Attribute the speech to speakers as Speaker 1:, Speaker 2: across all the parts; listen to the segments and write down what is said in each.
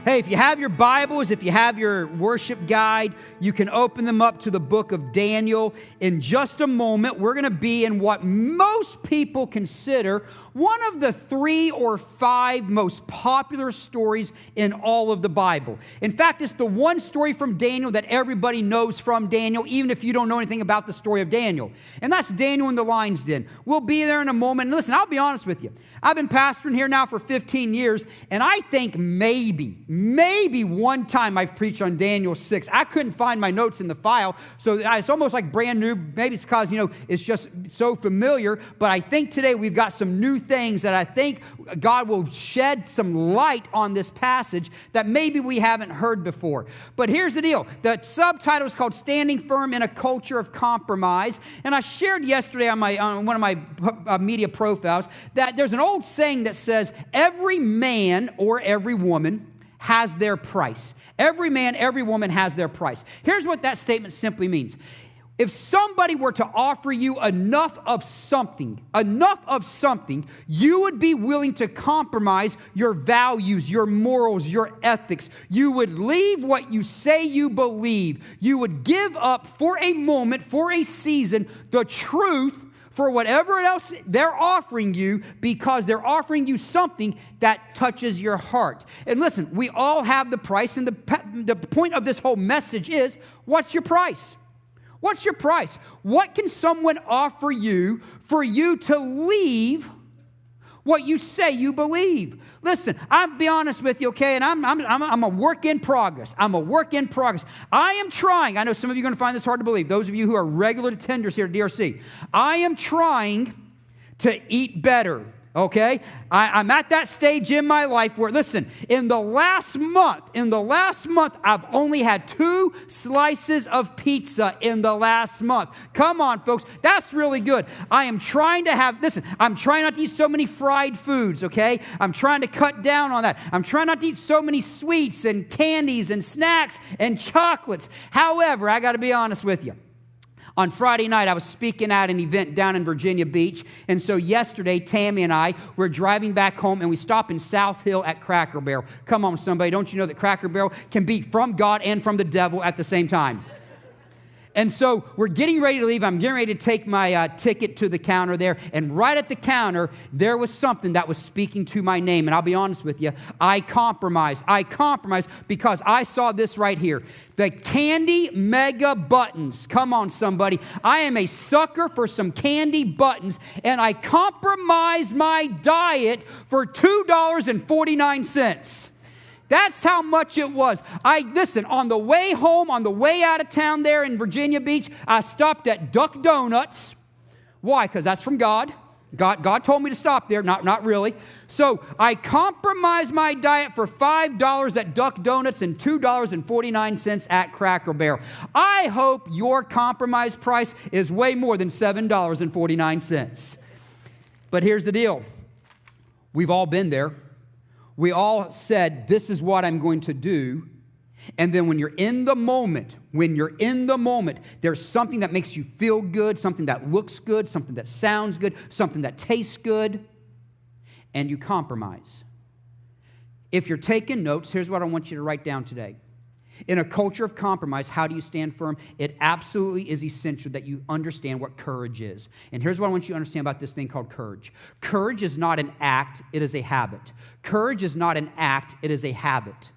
Speaker 1: Hey, if you have your Bibles, if you have your worship guide, you can open them up to the book of Daniel. In just a moment, we're going to be in what most people consider one of the 3 or 5 most popular stories in all of the Bible. In fact, it's the one story from Daniel that everybody knows from Daniel, even if you don't know anything about the story of Daniel. And that's Daniel in the lion's den. We'll be there in a moment. And listen, I'll be honest with you. I've been pastoring here now for 15 years, and I think maybe one time I've preached on Daniel 6. I couldn't find my notes in the file, so it's almost like brand new. Maybe it's because, it's just so familiar, but I think today we've got some new things that I think God will shed some light on this passage that maybe we haven't heard before. But here's the deal. The subtitle is called Standing Firm in a Culture of Compromise, and I shared yesterday on one of my media profiles that there's an old saying that says every man or every woman has their price. Every man, every woman has their price. Here's what that statement simply means. If somebody were to offer you enough of something, you would be willing to compromise your values, your morals, your ethics. You would leave what you say you believe. You would give up for a moment, for a season, the truth for whatever else they're offering you, because they're offering you something that touches your heart. And listen, we all have the price, and the point of this whole message is, what's your price? What's your price? What can someone offer you for you to leave what you say you believe? Listen, I'll be honest with you, okay? And I'm a work in progress. I am trying. I know some of you are going to find this hard to believe. Those of you who are regular attenders here at DRC, I am trying to eat better. Okay? I'm at that stage in my life where, listen, in the last month, I've only had 2 slices of pizza in the last month. Come on, folks. That's really good. I am trying to I'm trying not to eat so many fried foods, okay? I'm trying to cut down on that. I'm trying not to eat so many sweets and candies and snacks and chocolates. However, I got to be honest with you. On Friday night, I was speaking at an event down in Virginia Beach, and so yesterday, Tammy and I were driving back home, and we stopped in South Hill at Cracker Barrel. Come on, somebody, don't you know that Cracker Barrel can be from God and from the devil at the same time? And so we're getting ready to leave. I'm getting ready to take my ticket to the counter there. And right at the counter, there was something that was speaking to my name. And I'll be honest with you, I compromised because I saw this right here. The Candy Mega Buttons. Come on, somebody. I am a sucker for some candy buttons. And I compromised my diet for $2.49. That's how much it was. Listen, on the way home, on the way out of town there in Virginia Beach, I stopped at Duck Donuts. Why? Because that's from God. God told me to stop there. Not really. So I compromised my diet for $5 at Duck Donuts and $2.49 at Cracker Barrel. I hope your compromise price is way more than $7.49. But here's the deal. We've all been there. We all said, this is what I'm going to do. And then when you're in the moment, there's something that makes you feel good, something that looks good, something that sounds good, something that tastes good, and you compromise. If you're taking notes, here's what I want you to write down today. In a culture of compromise, how do you stand firm? It absolutely is essential that you understand what courage is. And here's what I want you to understand about this thing called courage. Courage is not an act, it is a habit. Courage is not an act, it is a habit.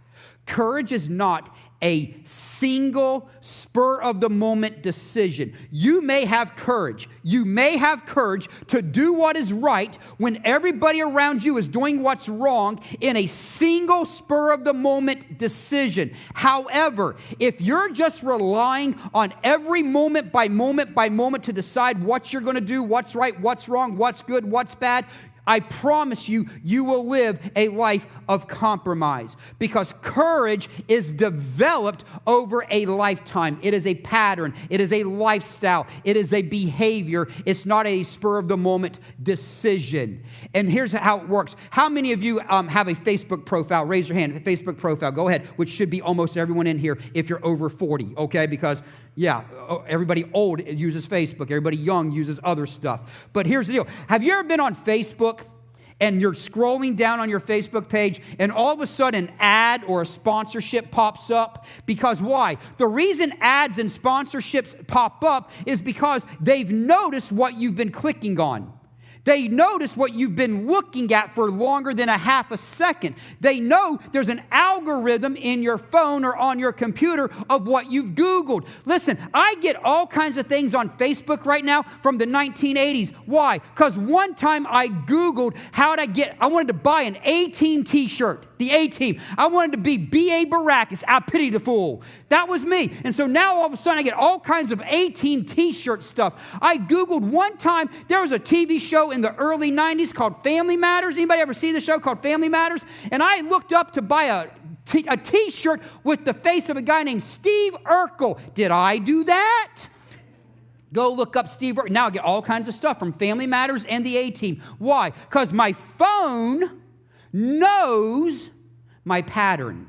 Speaker 1: Courage is not a single spur-of-the-moment decision. You may have courage. You may have courage to do what is right when everybody around you is doing what's wrong in a single spur-of-the-moment decision. However, if you're just relying on every moment by moment to decide what you're going to do, what's right, what's wrong, what's good, what's bad, I promise you, you will live a life of compromise, because courage is developed over a lifetime. It is a pattern. It is a lifestyle. It is a behavior. It's not a spur-of-the-moment decision. And here's how it works. How many of you have a Facebook profile? Raise your hand. A Facebook profile. Go ahead, which should be almost everyone in here if you're over 40, okay? Because, yeah, everybody old uses Facebook. Everybody young uses other stuff. But here's the deal. Have you ever been on Facebook and you're scrolling down on your Facebook page, and all of a sudden an ad or a sponsorship pops up. Because why? The reason ads and sponsorships pop up is because they've noticed what you've been clicking on. They notice what you've been looking at for longer than a half a second. They know there's an algorithm in your phone or on your computer of what you've Googled. Listen, I get all kinds of things on Facebook right now from the 1980s. Why? Because one time I Googled I wanted to buy an A-Team t-shirt. The A-Team. I wanted to be B.A. Baracus. I pity the fool. That was me. And so now all of a sudden I get all kinds of A-Team t-shirt stuff. I Googled one time, there was a TV show in the early 90s called Family Matters. Anybody ever see the show called Family Matters? And I looked up to buy a t-shirt with the face of a guy named Steve Urkel. Did I do that? Go look up Steve Urkel. Now I get all kinds of stuff from Family Matters and the A-Team. Why? Because my phone knows my pattern.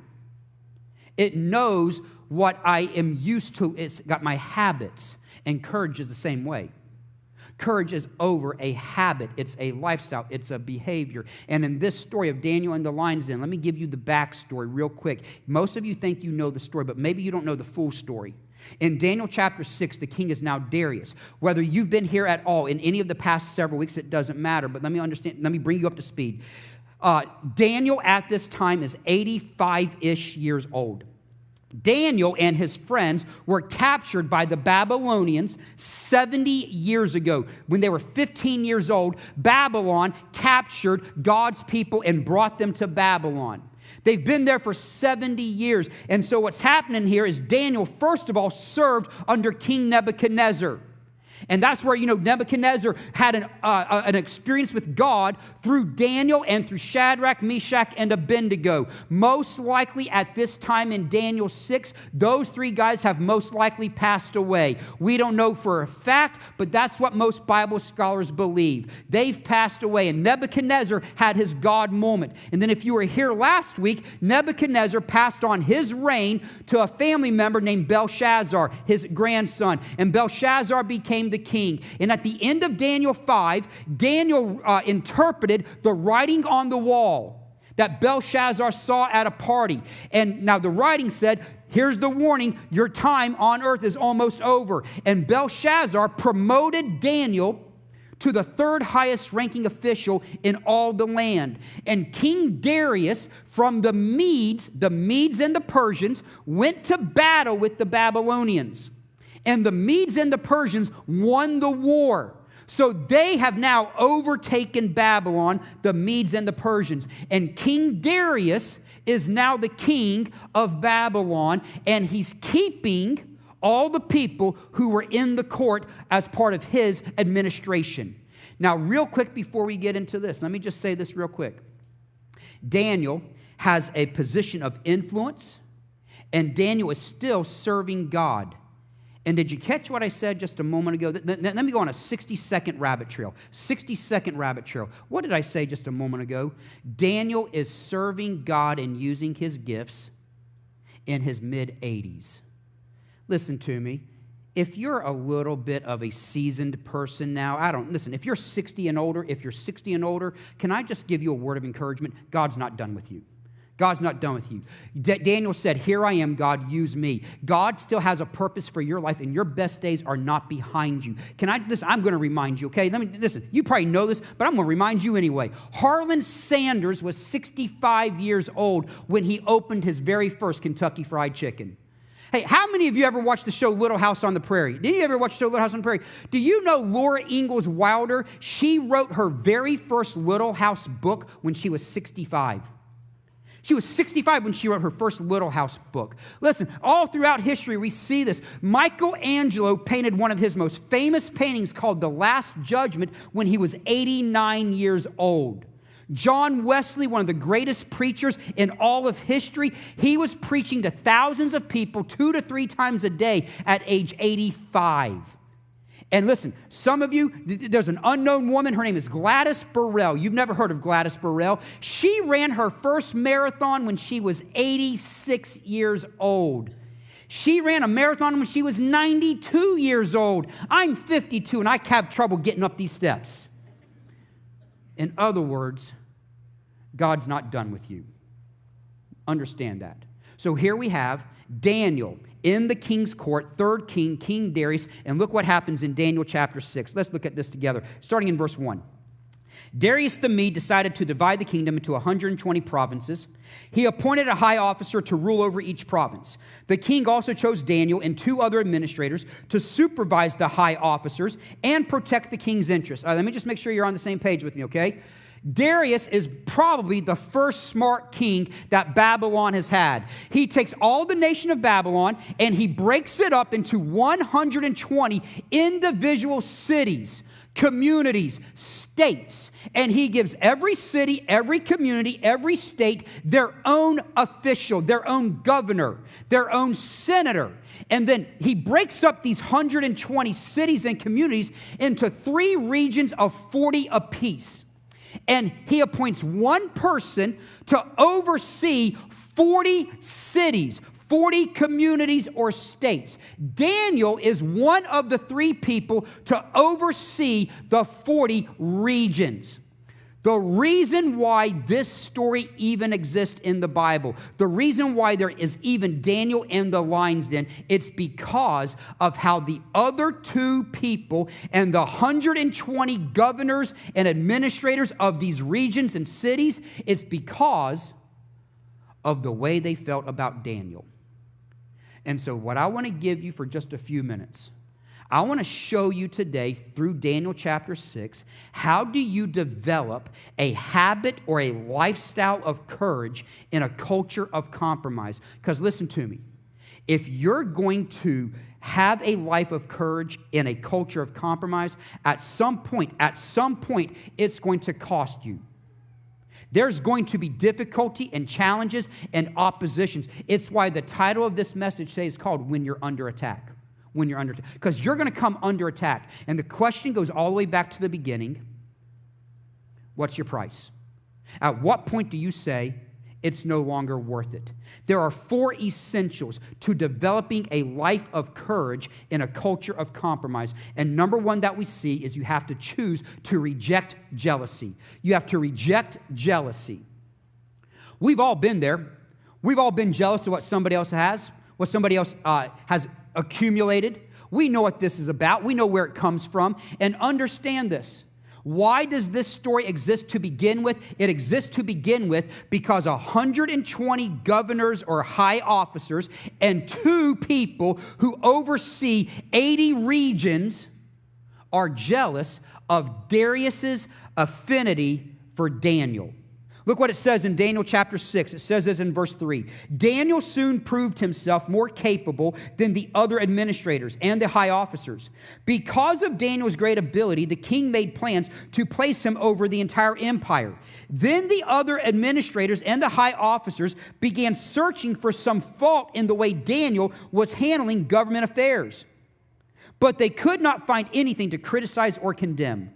Speaker 1: It knows what I am used to. It's got my habits. And courage is the same way. Courage is over a habit. It's a lifestyle. It's a behavior. And in this story of Daniel and the lion's den, let me give you the backstory real quick. Most of you think you know the story, but maybe you don't know the full story. In Daniel chapter 6, the king is now Darius. Whether you've been here at all in any of the past several weeks, it doesn't matter. But let me bring you up to speed. Daniel at this time is 85-ish years old. Daniel and his friends were captured by the Babylonians 70 years ago. When they were 15 years old, Babylon captured God's people and brought them to Babylon. They've been there for 70 years. And so what's happening here is Daniel, first of all, served under King Nebuchadnezzar. And that's where, Nebuchadnezzar had an experience with God through Daniel and through Shadrach, Meshach, and Abednego. Most likely at this time in Daniel 6, those three guys have most likely passed away. We don't know for a fact, but that's what most Bible scholars believe. They've passed away, and Nebuchadnezzar had his God moment. And then if you were here last week, Nebuchadnezzar passed on his reign to a family member named Belshazzar, his grandson. And Belshazzar became the king. And at the end of Daniel 5, Daniel interpreted the writing on the wall that Belshazzar saw at a party. And now the writing said, here's the warning, your time on earth is almost over. And Belshazzar promoted Daniel to the third highest ranking official in all the land. And King Darius from the Medes and the Persians, went to battle with the Babylonians. And the Medes and the Persians won the war. So they have now overtaken Babylon, the Medes and the Persians. And King Darius is now the king of Babylon, and he's keeping all the people who were in the court as part of his administration. Now, real quick before we get into this, let me just say this real quick. Daniel has a position of influence, and Daniel is still serving God. And did you catch what I said just a moment ago? Let me go on a 60-second rabbit trail. 60-second rabbit trail. What did I say just a moment ago? Daniel is serving God and using his gifts in his mid-80s. Listen to me. If you're a little bit of a seasoned person now, if you're 60 and older, can I just give you a word of encouragement? God's not done with you. God's not done with you. Daniel said, here I am, God, use me. God still has a purpose for your life, and your best days are not behind you. Listen, I'm going to remind you, okay? Listen, you probably know this, but I'm going to remind you anyway. Harlan Sanders was 65 years old when he opened his very first Kentucky Fried Chicken. Hey, how many of you ever watched the show Little House on the Prairie? Did you ever watch the show Little House on the Prairie? Do you know Laura Ingalls Wilder? She wrote her very first Little House book when she was 65. She was 65 when she wrote her first Little House book. Listen, all throughout history, we see this. Michelangelo painted one of his most famous paintings called The Last Judgment when he was 89 years old. John Wesley, one of the greatest preachers in all of history, he was preaching to thousands of people 2 to 3 times a day at age 85. And listen, some of you, there's an unknown woman. Her name is Gladys Burrell. You've never heard of Gladys Burrell. She ran her first marathon when she was 86 years old. She ran a marathon when she was 92 years old. I'm 52, and I have trouble getting up these steps. In other words, God's not done with you. Understand that. So here we have Daniel in the king's court, third king, King Darius, and look what happens in Daniel chapter 6. Let's look at this together, starting in verse 1. Darius the Mede decided to divide the kingdom into 120 provinces. He appointed a high officer to rule over each province. The king also chose Daniel and 2 other administrators to supervise the high officers and protect the king's interests. Let me just make sure you're on the same page with me, okay? Darius is probably the first smart king that Babylon has had. He takes all the nation of Babylon and he breaks it up into 120 individual cities, communities, states, and he gives every city, every community, every state their own official, their own governor, their own senator. And then he breaks up these 120 cities and communities into 3 regions of 40 apiece. And he appoints one person to oversee 40 cities, 40 communities or states. Daniel is one of the 3 people to oversee the 40 regions. The reason why this story even exists in the Bible, the reason why there is even Daniel in the lion's den, it's because of how the other 2 people and the 120 governors and administrators of these regions and cities, it's because of the way they felt about Daniel. And so what I want to give you for just a few minutes, I want to show you today through Daniel chapter 6, how do you develop a habit or a lifestyle of courage in a culture of compromise? Because listen to me, if you're going to have a life of courage in a culture of compromise, at some point, it's going to cost you. There's going to be difficulty and challenges and oppositions. It's why the title of this message today is called When You're Under Attack. When you're under attack. Because you're going to come under attack. And the question goes all the way back to the beginning. What's your price? At what point do you say it's no longer worth it? There are 4 essentials to developing a life of courage in a culture of compromise. And number 1 that we see is you have to choose to reject jealousy. You have to reject jealousy. We've all been there. We've all been jealous of what somebody else has, what somebody else has accumulated. We know what this is about. We know where it comes from. And understand this. Why does this story exist to begin with? It exists to begin with because 120 governors or high officers and 2 people who oversee 80 regions are jealous of Darius's affinity for Daniel. Look what it says in Daniel chapter 6. It says this in verse 3. Daniel soon proved himself more capable than the other administrators and the high officers. Because of Daniel's great ability, the king made plans to place him over the entire empire. Then the other administrators and the high officers began searching for some fault in the way Daniel was handling government affairs. But they could not find anything to criticize or condemn.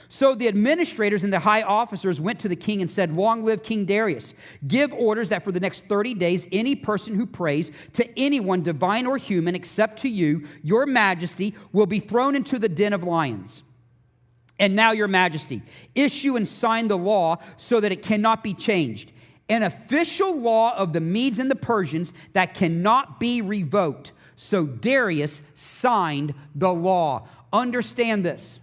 Speaker 1: So the administrators and the high officers went to the king and said, "Long live King Darius. Give orders that for the next 30 days, any person who prays to anyone, divine or human, except to you, your majesty, will be thrown into the den of lions. And now, your majesty, issue and sign the law so that it cannot be changed. An official law of the Medes and the Persians that cannot be revoked." So Darius signed the law. Understand this.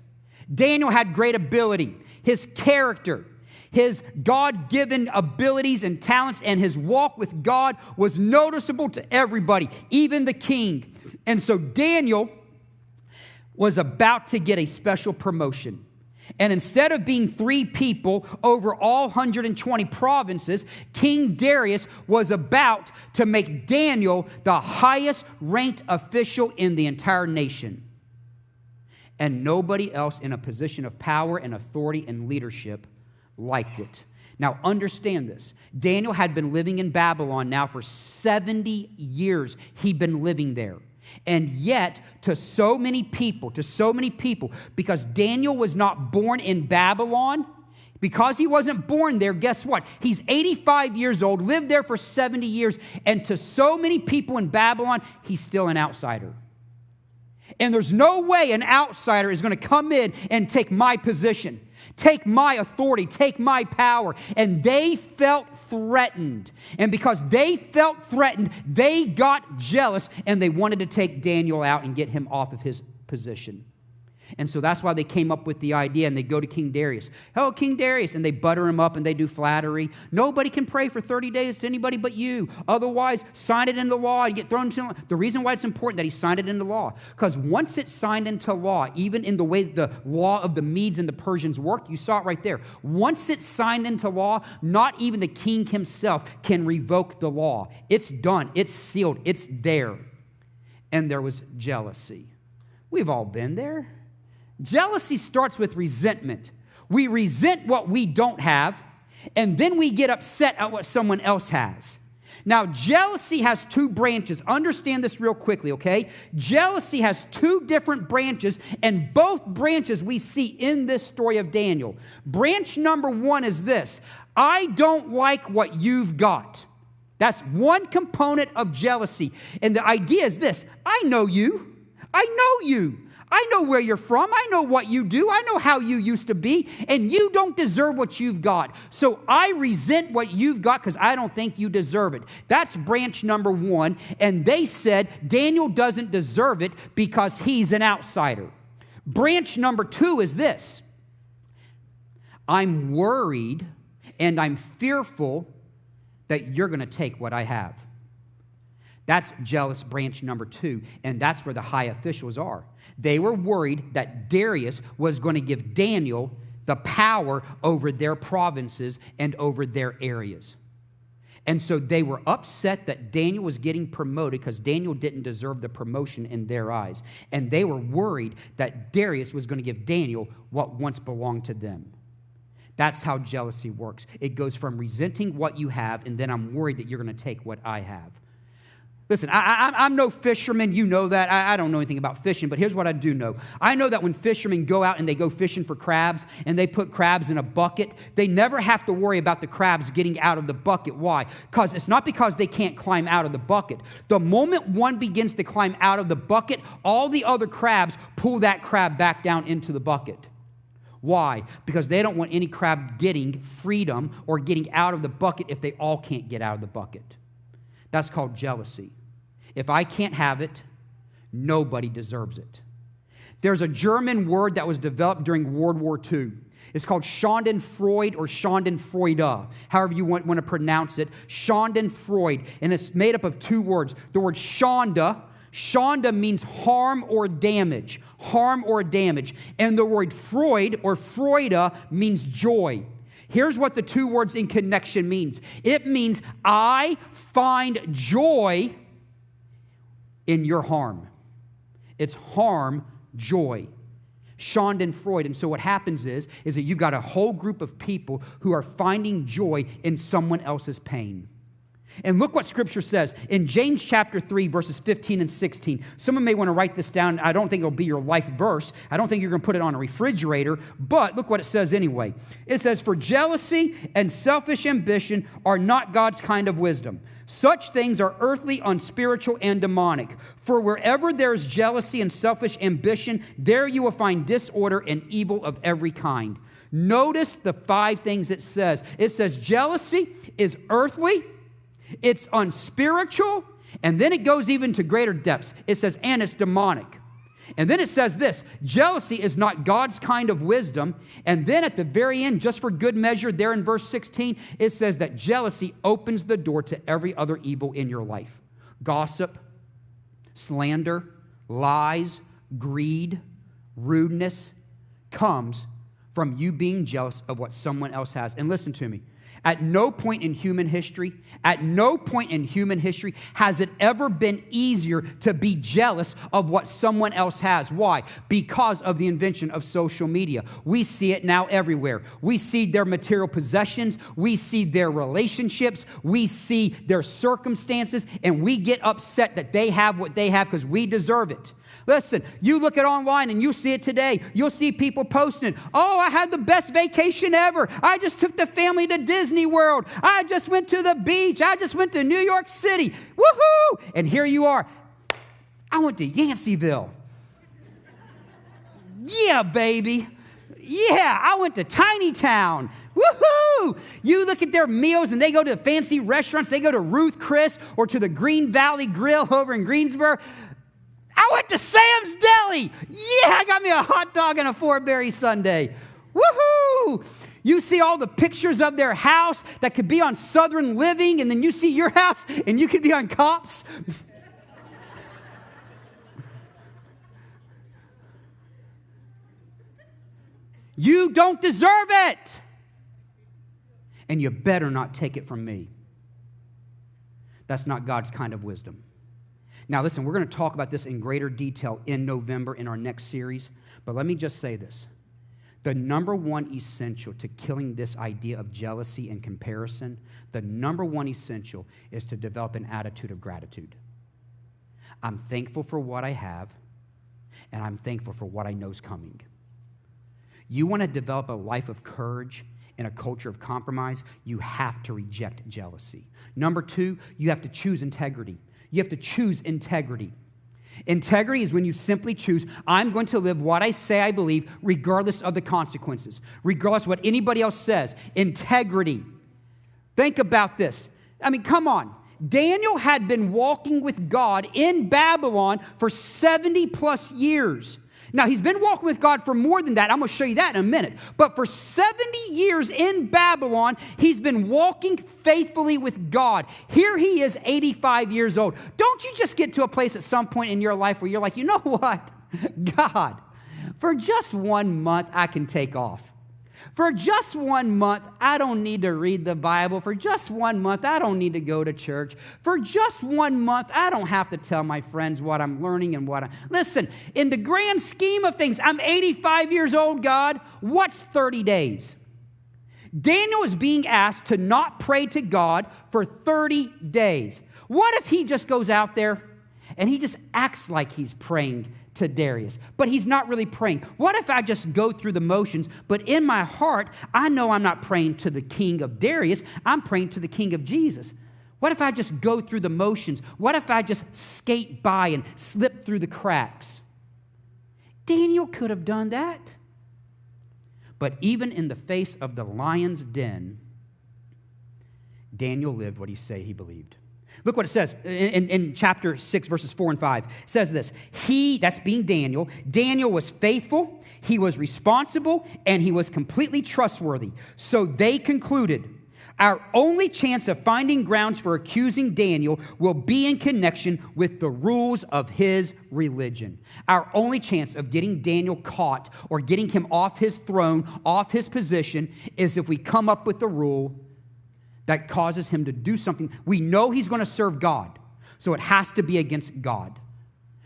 Speaker 1: Daniel had great ability. His character, his God-given abilities and talents, and his walk with God was noticeable to everybody, even the king. And so Daniel was about to get a special promotion. And instead of being 3 people over all 120 provinces, King Darius was about to make Daniel the highest ranked official in the entire nation. And nobody else in a position of power and authority and leadership liked it. Now, understand this. Daniel had been living in Babylon now for 70 years. He'd been living there. And yet, to so many people, because Daniel was not born in Babylon, because he wasn't born there, guess what? He's 85 years old, lived there for 70 years, and to so many people in Babylon, he's still an outsider. And there's no way an outsider is going to come in and take my position. Take my authority, take my power. And they felt threatened. And because they felt threatened, they got jealous and they wanted to take Daniel out and get him off of his position. And so that's why they came up with the idea, and they go to King Darius. Oh, King Darius, and they butter him up and they do flattery. Nobody can pray for 30 days to anybody but you. Otherwise, sign it into law and get thrown into. The reason why it's important that he signed it into law, because once it's signed into law, even in the way the law of the Medes and the Persians worked, you saw it right there. Once it's signed into law, not even the king himself can revoke the law. It's done. It's sealed. It's there. And there was jealousy. We've all been there. Jealousy starts with resentment. We resent what we don't have, and then we get upset at what someone else has. Now, jealousy has two branches. Understand this real quickly, okay? Jealousy has two different branches, and both branches we see in this story of Daniel. Branch number one is this: I don't like what you've got. That's one component of jealousy. And the idea is this: I know you. I know you. I know where you're from. I know what you do. I know how you used to be. And you don't deserve what you've got. So I resent what you've got because I don't think you deserve it. That's branch number one. And they said Daniel doesn't deserve it because he's an outsider. Branch number two is this: I'm worried and I'm fearful that you're going to take what I have. That's jealous branch number two, and that's where the high officials are. They were worried that Darius was going to give Daniel the power over their provinces and over their areas. And so they were upset that Daniel was getting promoted because Daniel didn't deserve the promotion in their eyes. And they were worried that Darius was going to give Daniel what once belonged to them. That's how jealousy works. It goes from resenting what you have, and then I'm worried that you're going to take what I have. Listen, I'm no fisherman. You know that. I don't know anything about fishing, but here's what I do know. I know that when fishermen go out and they go fishing for crabs and they put crabs in a bucket, they never have to worry about the crabs getting out of the bucket. Why? Because it's not because they can't climb out of the bucket. The moment one begins to climb out of the bucket, all the other crabs pull that crab back down into the bucket. Why? Because they don't want any crab getting freedom or getting out of the bucket if they all can't get out of the bucket. That's called jealousy. If I can't have it, nobody deserves it. There's a German word that was developed during World War II. It's called Schadenfreude or Schadenfreude, however you want to pronounce it. Schadenfreude, and it's made up of two words. The word Schande means harm or damage, and the word Freud or Freude means joy. Here's what the two words in connection means. It means I find joy in your harm. It's harm, joy. Schadenfreude. And so what happens is that you've got a whole group of people who are finding joy in someone else's pain. And look what Scripture says in James chapter 3, verses 15 and 16. Someone may want to write this down. I don't think it'll be your life verse. I don't think you're going to put it on a refrigerator. But look what it says anyway. It says, for jealousy and selfish ambition are not God's kind of wisdom. Such things are earthly, unspiritual, and demonic. For wherever there is jealousy and selfish ambition, there you will find disorder and evil of every kind. Notice the 5 things it says. It says jealousy is earthly, it's unspiritual, and then it goes even to greater depths. It says, and it's demonic. And then it says this, jealousy is not God's kind of wisdom. And then at the very end, just for good measure, there in verse 16, it says that jealousy opens the door to every other evil in your life. Gossip, slander, lies, greed, rudeness comes from you being jealous of what someone else has. And listen to me. At no point in human history has it ever been easier to be jealous of what someone else has. Why? Because of the invention of social media. We see it now everywhere. We see their material possessions. We see their relationships. We see their circumstances. And we get upset that they have what they have because we deserve it. Listen, you look at online and you see it today. You'll see people posting, oh, I had the best vacation ever. I just took the family to Disney World. I just went to the beach. I just went to New York City. Woohoo! And here you are. I went to Yanceyville. Yeah, baby. Yeah, I went to Tiny Town. Woohoo! You look at their meals and they go to fancy restaurants. They go to Ruth Chris or to the Green Valley Grill over in Greensboro. I went to Sam's Deli. Yeah, I got me a hot dog and a 4-berry sundae. Woohoo! You see all the pictures of their house that could be on Southern Living, and then you see your house and you could be on Cops. You don't deserve it. And you better not take it from me. That's not God's kind of wisdom. Now listen, we're going to talk about this in greater detail in November in our next series. But let me just say this. The number one essential to killing this idea of jealousy and comparison, the number one essential is to develop an attitude of gratitude. I'm thankful for what I have, and I'm thankful for what I know is coming. You want to develop a life of courage in a culture of compromise, you have to reject jealousy. Number two, you have to choose integrity. You have to choose integrity. Integrity is when you simply choose, I'm going to live what I say I believe, regardless of the consequences, regardless of what anybody else says. Integrity. Think about this. I mean, come on. Daniel had been walking with God in Babylon for 70 plus years. Now, he's been walking with God for more than that. I'm going to show you that in a minute. But for 70 years in Babylon, he's been walking faithfully with God. Here he is, 85 years old. Don't you just get to a place at some point in your life where you're like, you know what? God, for just 1 month, I can take off. For just 1 month, I don't need to read the Bible. For just 1 month, I don't need to go to church. For just 1 month, I don't have to tell my friends what I'm learning and what Listen, in the grand scheme of things, I'm 85 years old, God. What's 30 days? Daniel is being asked to not pray to God for 30 days. What if he just goes out there and he just acts like he's praying to Darius, but he's not really praying? What if I just go through the motions, but in my heart, I know I'm not praying to the king of Darius, I'm praying to the king of Jesus? What if I just go through the motions? What if I just skate by and slip through the cracks? Daniel could have done that. But even in the face of the lion's den, Daniel lived what he said he believed. Look what it says in chapter 6, verses 4 and 5. It says this, that's being Daniel, Daniel was faithful, he was responsible, and he was completely trustworthy. So they concluded, our only chance of finding grounds for accusing Daniel will be in connection with the rules of his religion. Our only chance of getting Daniel caught or getting him off his throne, off his position, is if we come up with the rule that causes him to do something. We know he's going to serve God, so it has to be against God.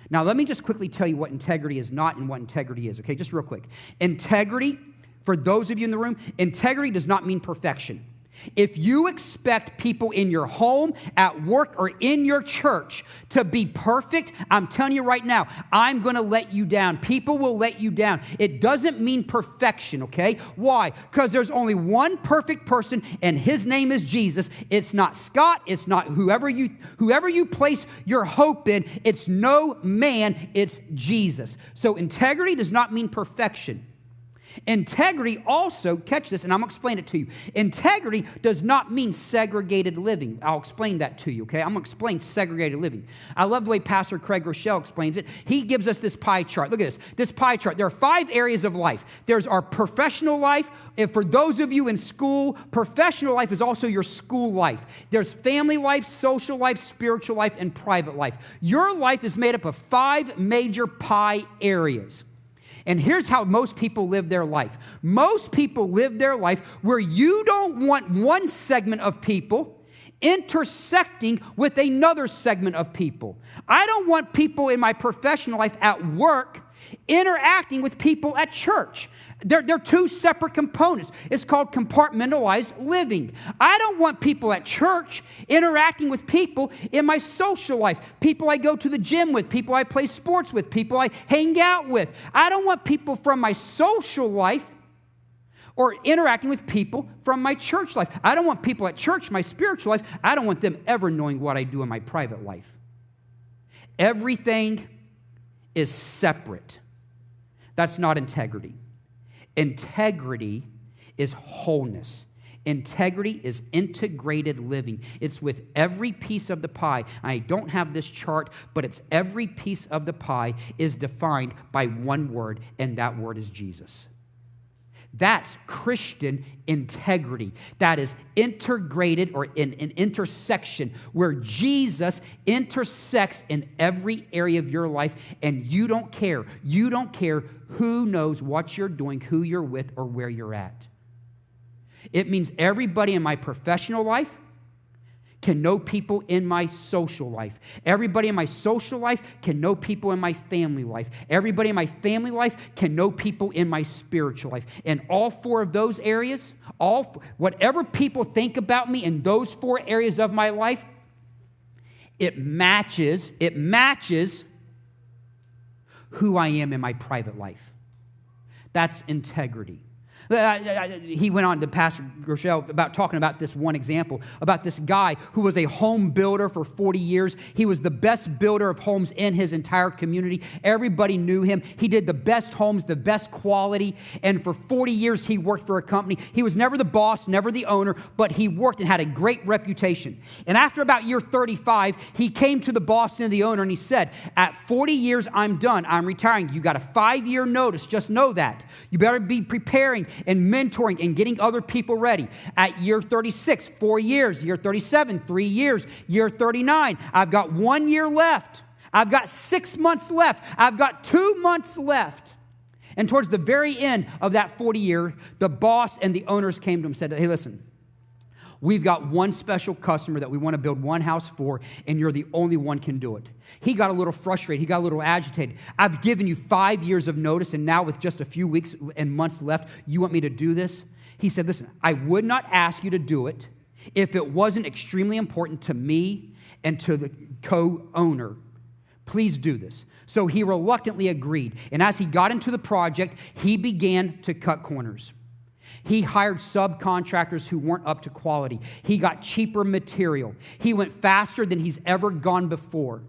Speaker 1: Now, let me just quickly tell you what integrity is not and what integrity is, okay? Just real quick. Integrity, for those of you in the room, integrity does not mean perfection. If you expect people in your home, at work, or in your church to be perfect, I'm telling you right now, I'm going to let you down. People will let you down. It doesn't mean perfection, okay? Why? Because there's only one perfect person, and his name is Jesus. It's not Scott. It's not whoever you place your hope in. It's no man. It's Jesus. So integrity does not mean perfection. Integrity also, catch this, and I'm going to explain it to you. Integrity does not mean segregated living. I'll explain that to you, okay? I'm going to explain segregated living. I love the way Pastor Craig Rochelle explains it. He gives us this pie chart. Look at this. This pie chart. There are 5 areas of life. There's our professional life. And for those of you in school, professional life is also your school life. There's family life, social life, spiritual life, and private life. Your life is made up of 5 major pie areas. And here's how most people live their life. Most people live their life where you don't want one segment of people intersecting with another segment of people. I don't want people in my professional life at work interacting with people at church. They're 2 separate components. It's called compartmentalized living. I don't want people at church interacting with people in my social life, people I go to the gym with, people I play sports with, people I hang out with. I don't want people from my social life or interacting with people from my church life. I don't want people at church, my spiritual life, I don't want them ever knowing what I do in my private life. Everything is separate. That's not integrity. Integrity is wholeness. Integrity is integrated living. It's with every piece of the pie. I don't have this chart, but it's every piece of the pie is defined by one word, and that word is Jesus. That's Christian integrity. That is integrated or in an intersection where Jesus intersects in every area of your life, and you don't care. You don't care who knows what you're doing, who you're with, or where you're at. It means everybody in my professional life can know people in my social life. Everybody in my social life can know people in my family life. Everybody in my family life can know people in my spiritual life. And all four of those areas, whatever people think about me in those four areas of my life, it matches who I am in my private life. That's integrity. He went on to Pastor Rochelle about talking about this one example, about this guy who was a home builder for 40 years. He was the best builder of homes in his entire community. Everybody knew him. He did the best homes, the best quality. And for 40 years, he worked for a company. He was never the boss, never the owner, but he worked and had a great reputation. And after about year 35, he came to the boss and the owner and he said, at 40 years, I'm done. I'm retiring. You got a 5-year notice. Just know that. You better be preparing and mentoring and getting other people ready. At year 36, 4 years. Year 37, 3 years. Year 39, I've got 1 year left. I've got 6 months left. I've got 2 months left. And towards the very end of that 40 year, the boss and the owners came to him and said, hey, listen, we've got one special customer that we want to build one house for, and you're the only one can do it. He got a little frustrated. He got a little agitated. I've given you 5 years of notice, and now with just a few weeks and months left, you want me to do this? He said, listen, I would not ask you to do it if it wasn't extremely important to me and to the co-owner. Please do this. So he reluctantly agreed. And as he got into the project, he began to cut corners. He hired subcontractors who weren't up to quality. He got cheaper material. He went faster than he's ever gone before.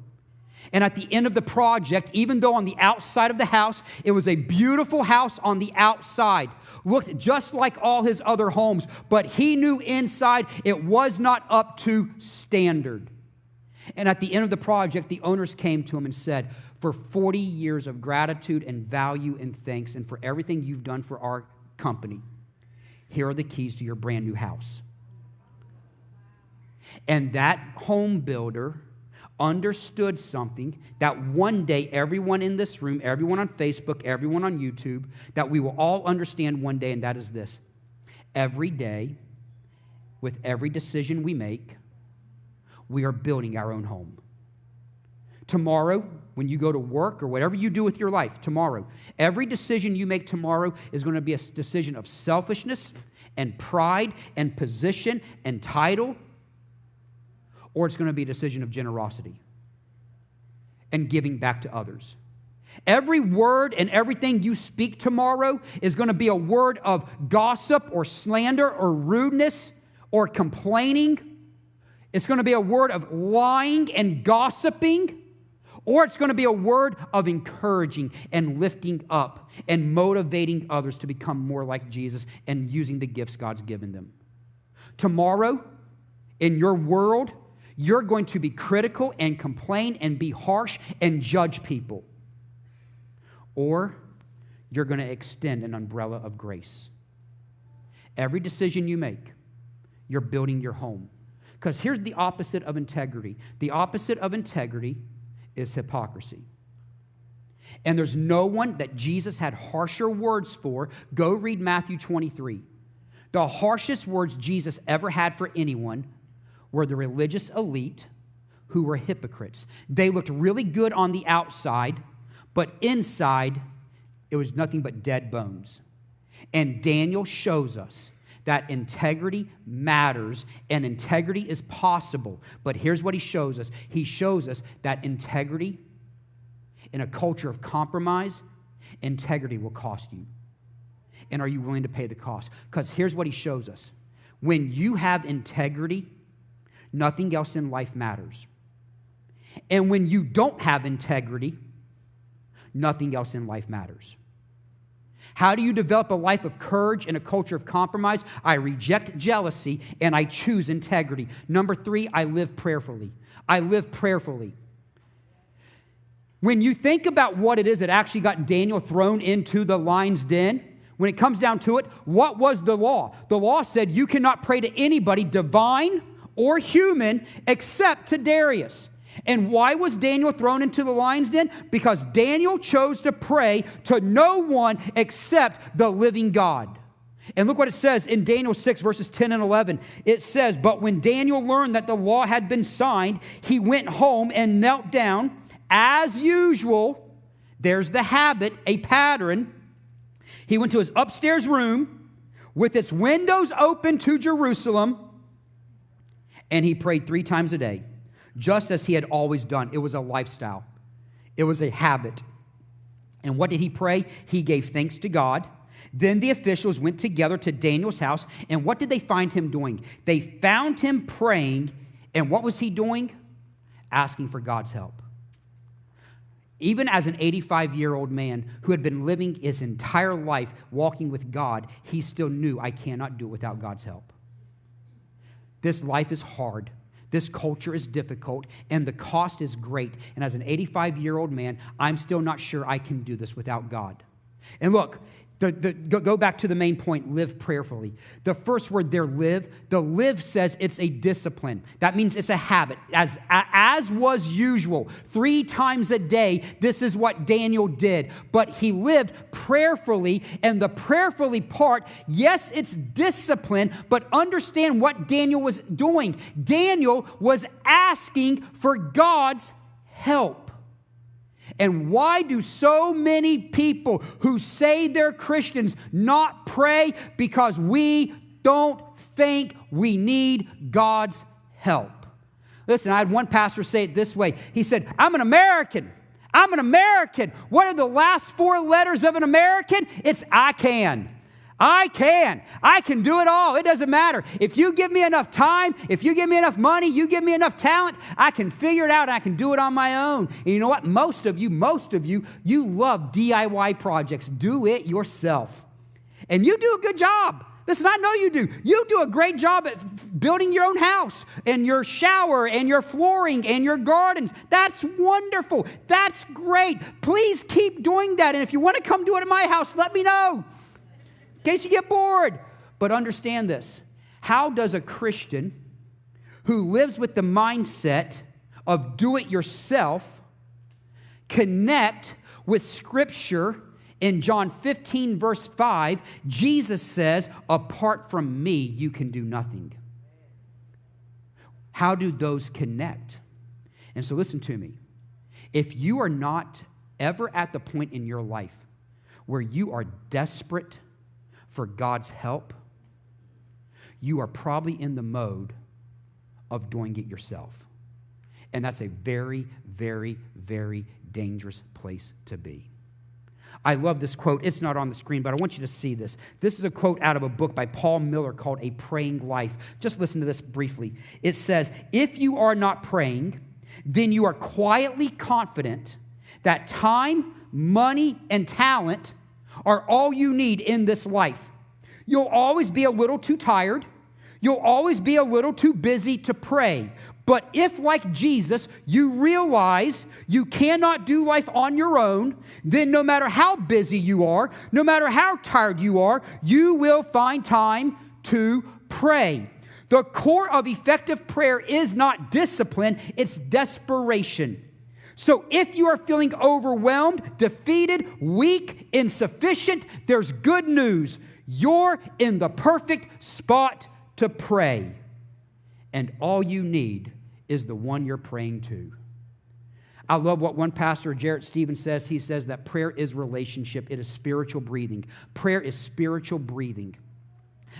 Speaker 1: And at the end of the project, even though on the outside of the house, it was a beautiful house on the outside, looked just like all his other homes, but he knew inside it was not up to standard. And at the end of the project, the owners came to him and said, for 40 years of gratitude and value and thanks, and for everything you've done for our company, here are the keys to your brand new house. And that home builder understood something that one day everyone in this room, everyone on Facebook, everyone on YouTube, that we will all understand one day, and that is this. Every day, with every decision we make, we are building our own home. Tomorrow, when you go to work or whatever you do with your life, tomorrow, every decision you make tomorrow is going to be a decision of selfishness and pride and position and title, or it's going to be a decision of generosity and giving back to others. Every word and everything you speak tomorrow is going to be a word of gossip or slander or rudeness or complaining. It's going to be a word of lying and gossiping. Or it's going to be a word of encouraging and lifting up and motivating others to become more like Jesus and using the gifts God's given them. Tomorrow, in your world, you're going to be critical and complain and be harsh and judge people. Or you're going to extend an umbrella of grace. Every decision you make, you're building your home. Because here's the opposite of integrity. The opposite of integrity is hypocrisy. And there's no one that Jesus had harsher words for. Go read Matthew 23. The harshest words Jesus ever had for anyone were the religious elite who were hypocrites. They looked really good on the outside, but inside it was nothing but dead bones. And Daniel shows us that integrity matters and integrity is possible. But here's what he shows us. He shows us that integrity, in a culture of compromise, integrity will cost you. And are you willing to pay the cost? Because here's what he shows us. When you have integrity, nothing else in life matters. And when you don't have integrity, nothing else in life matters. How do you develop a life of courage in a culture of compromise? I reject jealousy and I choose integrity. Number 3, I live prayerfully. I live prayerfully. When you think about what it is that actually got Daniel thrown into the lion's den, when it comes down to it, what was the law? The law said you cannot pray to anybody, divine or human, except to Darius. And why was Daniel thrown into the lion's den? Because Daniel chose to pray to no one except the living God. And look what it says in Daniel 6, verses 10 and 11. It says, but when Daniel learned that the law had been signed, he went home and knelt down as usual. There's the habit, a pattern. He went to his upstairs room with its windows open to Jerusalem, and he prayed 3 times a day. Just as he had always done. It was a lifestyle. It was a habit. And what did he pray? He gave thanks to God. Then the officials went together to Daniel's house. And what did they find him doing? They found him praying. And what was he doing? Asking for God's help. Even as an 85-year-old man who had been living his entire life walking with God, he still knew, I cannot do it without God's help. This life is hard. This culture is difficult, and the cost is great. And as an 85-year-old man, I'm still not sure I can do this without God. And look, go back to the main point, live prayerfully. The first word there, live, the live says it's a discipline. That means it's a habit. As was usual, 3 times a day, this is what Daniel did. But he lived prayerfully, and the prayerfully part, yes, it's discipline, but understand what Daniel was doing. Daniel was asking for God's help. And why do so many people who say they're Christians not pray? Because we don't think we need God's help. Listen, I had one pastor say it this way. He said, I'm an American. I'm an American. What are the last 4 letters of an American? It's I can. I can. I can do it all. It doesn't matter. If you give me enough time, if you give me enough money, you give me enough talent, I can figure it out and I can do it on my own. And you know what? Most of you, you love DIY projects. Do it yourself. And you do a good job. Listen, I know you do. You do a great job at building your own house and your shower and your flooring and your gardens. That's wonderful. That's great. Please keep doing that. And if you want to come do it at my house, let me know. In case you get bored. But understand this. How does a Christian who lives with the mindset of do it yourself connect with Scripture? In John 15, verse 5, Jesus says, apart from me, you can do nothing. How do those connect? And so listen to me. If you are not ever at the point in your life where you are desperate for God's help, you are probably in the mode of doing it yourself. And that's a very, very, very dangerous place to be. I love this quote. It's not on the screen, but I want you to see this. This is a quote out of a book by Paul Miller called A Praying Life. Just listen to this briefly. It says, if you are not praying, then you are quietly confident that time, money, and talent are all you need in this life. You'll always be a little too tired. You'll always be a little too busy to pray. But if, like Jesus, you realize you cannot do life on your own, then no matter how busy you are, no matter how tired you are, you will find time to pray. The core of effective prayer is not discipline, it's desperation. So if you are feeling overwhelmed, defeated, weak, insufficient, there's good news. You're in the perfect spot to pray. And all you need is the one you're praying to. I love what one pastor, Jarrett Stevens, says. He says that prayer is relationship. It is spiritual breathing. Prayer is spiritual breathing.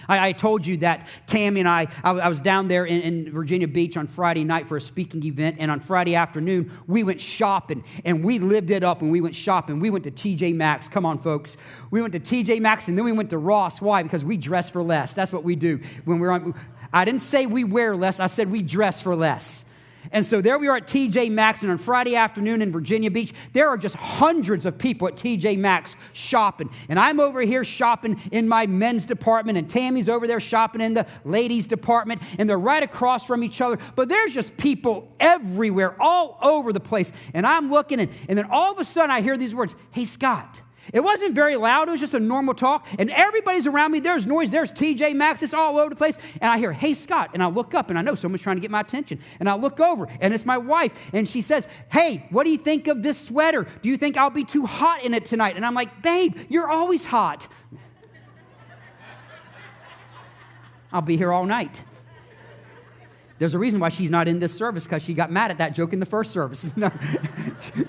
Speaker 1: I told you that Tammy and I was down there in Virginia Beach on Friday night for a speaking event, and on Friday afternoon, we went shopping, and we lived it up when we went shopping. We went to TJ Maxx. Come on, folks. We went to TJ Maxx, and then we went to Ross. Why? Because we dress for less. That's what we do. When we're on. I didn't say we wear less. I said we dress for less. And so there we are at TJ Maxx, and on Friday afternoon in Virginia Beach, there are just hundreds of people at TJ Maxx shopping. And I'm over here shopping in my men's department, and Tammy's over there shopping in the ladies' department, and they're right across from each other. But there's just people everywhere, all over the place. And I'm looking, and then all of a sudden I hear these words, "Hey, Scott." It wasn't very loud. It was just a normal talk. And everybody's around me. There's noise. There's TJ Maxx. It's all over the place. And I hear, "Hey, Scott." And I look up, and I know someone's trying to get my attention. And I look over, and it's my wife. And she says, "Hey, what do you think of this sweater? Do you think I'll be too hot in it tonight?" And I'm like, "Babe, you're always hot. I'll be here all night." There's a reason why she's not in this service, because she got mad at that joke in the first service. No,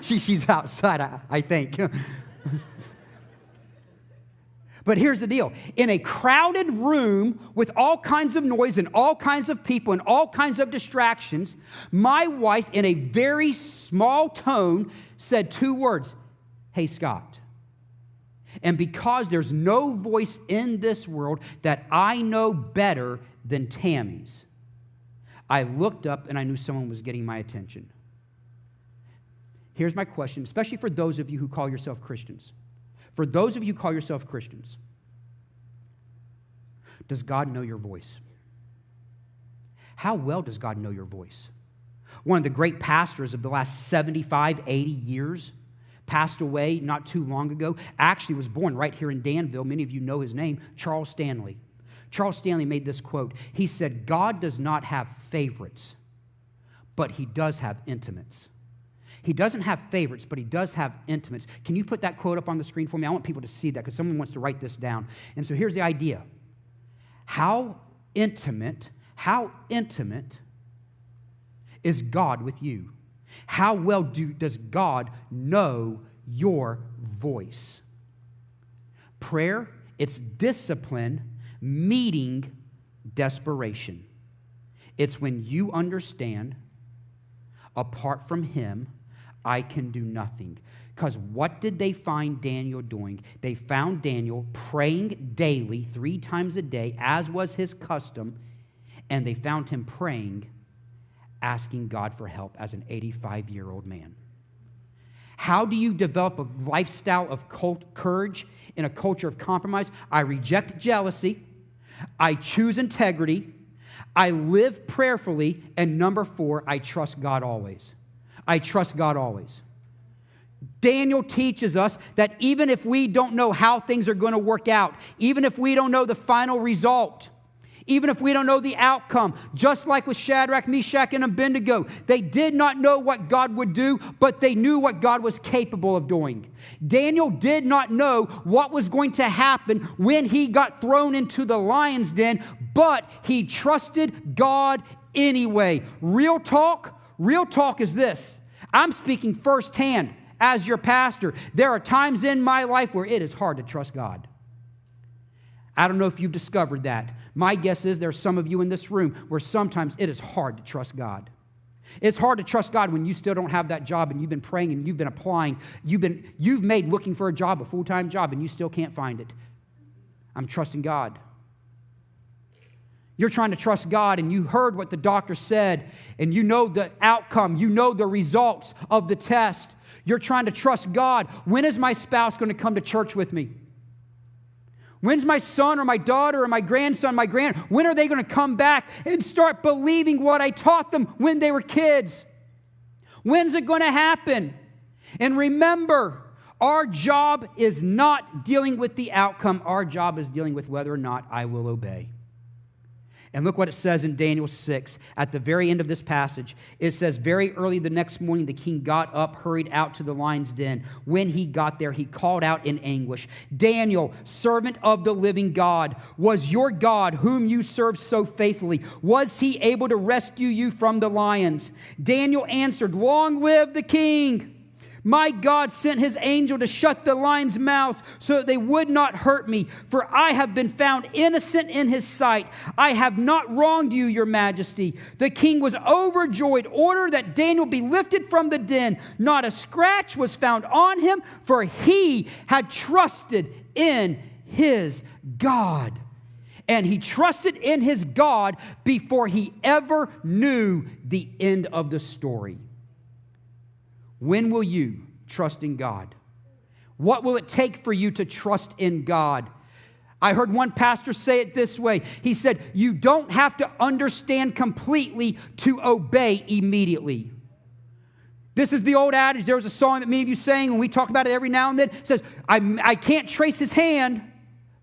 Speaker 1: she's outside, I think. But here's the deal. In a crowded room with all kinds of noise and all kinds of people and all kinds of distractions, my wife, in a very small tone, said 2 words, "Hey, Scott." And because there's no voice in this world that I know better than Tammy's, I looked up and I knew someone was getting my attention. Here's my question, especially for those of you who call yourself Christians. For those of you who call yourself Christians, does God know your voice? How well does God know your voice? One of the great pastors of the last 75, 80 years passed away not too long ago. Actually was born right here in Danville. Many of you know his name, Charles Stanley. Charles Stanley made this quote. He said, "God does not have favorites, but he does have intimates." He doesn't have favorites, but he does have intimates. Can you put that quote up on the screen for me? I want people to see that because someone wants to write this down. And so here's the idea. How intimate is God with you? How well does God know your voice? Prayer, it's discipline meeting desperation. It's when you understand, apart from him, I can do nothing. Because what did they find Daniel doing? They found Daniel praying daily, 3 times a day, as was his custom, and they found him praying, asking God for help as an 85-year-old man. How do you develop a lifestyle of courage in a culture of compromise? I reject jealousy. I choose integrity. I live prayerfully. And number 4, I trust God always. I trust God always. Daniel teaches us that even if we don't know how things are going to work out, even if we don't know the final result, even if we don't know the outcome, just like with Shadrach, Meshach, and Abednego, they did not know what God would do, but they knew what God was capable of doing. Daniel did not know what was going to happen when he got thrown into the lion's den, but he trusted God anyway. Real talk is this. I'm speaking firsthand as your pastor. There are times in my life where it is hard to trust God. I don't know if you've discovered that. My guess is there's some of you in this room where sometimes it is hard to trust God. It's hard to trust God when you still don't have that job and you've been praying and you've been applying. You've made looking for a job, a full-time job, and you still can't find it. I'm trusting God. You're trying to trust God and you heard what the doctor said and you know the outcome, you know the results of the test. You're trying to trust God. When is my spouse going to come to church with me? When's my son or my daughter or my grandson, when are they going to come back and start believing what I taught them when they were kids? When's it going to happen? And remember, our job is not dealing with the outcome. Our job is dealing with whether or not I will obey. And look what it says in Daniel 6. At the very end of this passage, it says, very early the next morning, the king got up, hurried out to the lion's den. When he got there, he called out in anguish, Daniel, servant of the living God, was your God, whom you served so faithfully, was he able to rescue you from the lions? Daniel answered, long live the king. My God sent his angel to shut the lions' mouths so that they would not hurt me, for I have been found innocent in his sight. I have not wronged you, your majesty. The king was overjoyed, ordered that Daniel be lifted from the den. Not a scratch was found on him, for he had trusted in his God. And he trusted in his God before he ever knew the end of the story. When will you trust in God? What will it take for you to trust in God? I heard one pastor say it this way. He said, you don't have to understand completely to obey immediately. This is the old adage. There was a song that many of you sang, and we talk about it every now and then. It says, I can't trace his hand,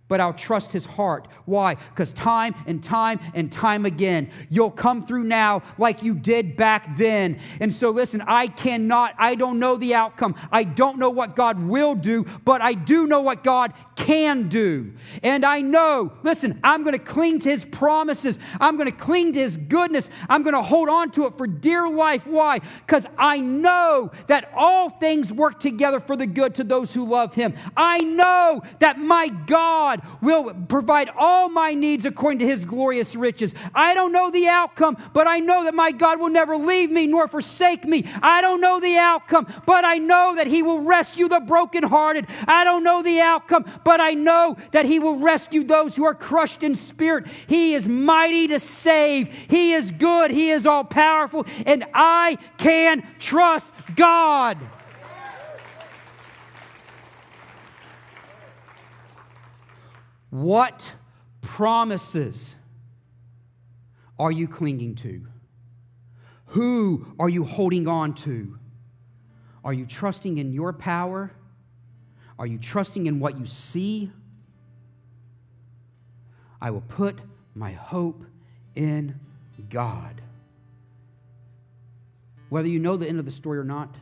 Speaker 1: but I'll trust his heart. Why? Because time and time and time again, you'll come through now like you did back then. And so listen, I don't know the outcome. I don't know what God will do, but I do know what God can do. And I know, listen, I'm going to cling to his promises. I'm going to cling to his goodness. I'm going to hold on to it for dear life. Why? Because I know that all things work together for the good to those who love him. I know that my God will provide all my needs according to his glorious riches. I don't know the outcome, but I know that my God will never leave me nor forsake me. I don't know the outcome, but I know that he will rescue the brokenhearted. I don't know the outcome, but I know that he will rescue those who are crushed in spirit. He is mighty to save. He is good. He is all powerful, and I can trust God. What promises are you clinging to? Who are you holding on to? Are you trusting in your power? Are you trusting in what you see? I will put my hope in God. Whether you know the end of the story or not,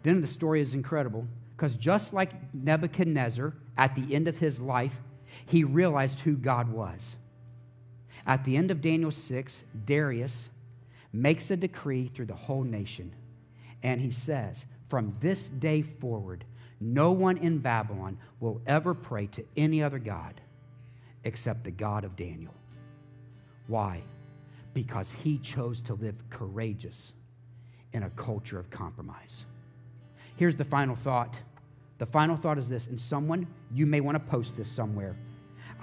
Speaker 1: the end of the story is incredible, because just like Nebuchadnezzar, at the end of his life, he realized who God was. At the end of Daniel 6, Darius makes a decree through the whole nation. And he says, from this day forward, no one in Babylon will ever pray to any other God except the God of Daniel. Why? Because he chose to live courageous in a culture of compromise. Here's the final thought. The final thought is this, and someone, you may want to post this somewhere.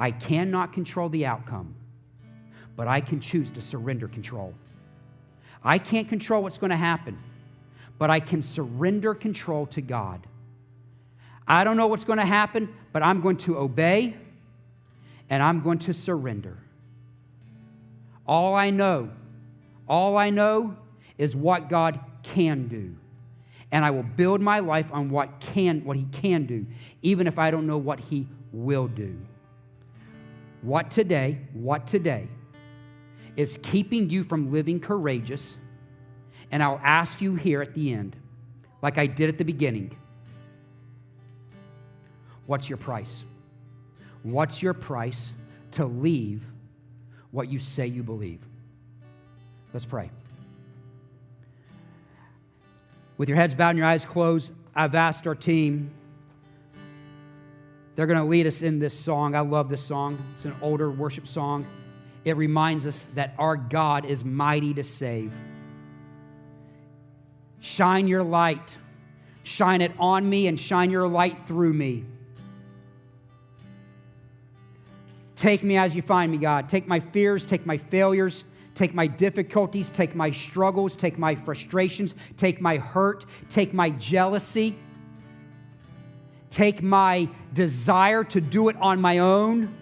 Speaker 1: I cannot control the outcome, but I can choose to surrender control. I can't control what's going to happen, but I can surrender control to God. I don't know what's going to happen, but I'm going to obey, and I'm going to surrender. All I know is what God can do. And I will build my life on what he can do, even if I don't know what he will do. What today is keeping you from living courageous? And I'll ask you here at the end, like I did at the beginning, what's your price? What's your price to leave what you say you believe? Let's pray. With your heads bowed and your eyes closed, I've asked our team. They're going to lead us in this song. I love this song. It's an older worship song. It reminds us that our God is mighty to save. Shine your light. Shine it on me and shine your light through me. Take me as you find me, God. Take my fears, take my failures, take my difficulties, take my struggles, take my frustrations, take my hurt, take my jealousy, take my desire to do it on my own,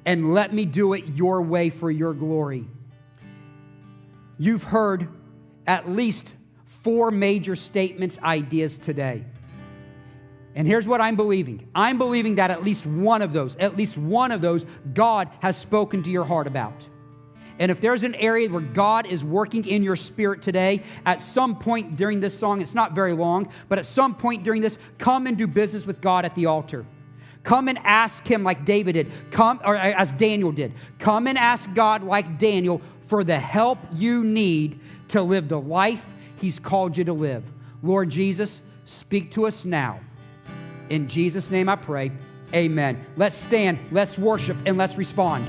Speaker 1: and let me do it your way for your glory. You've heard at least 4 major statements, ideas today. And here's what I'm believing. I'm believing that at least one of those, God has spoken to your heart about. And if there's an area where God is working in your spirit today, at some point during this song, it's not very long, but at some point during this, come and do business with God at the altar. Come and ask him like David did. Or as Daniel did. Come and ask God like Daniel for the help you need to live the life he's called you to live. Lord Jesus, speak to us now. In Jesus' name I pray, amen. Let's stand, let's worship, and let's respond.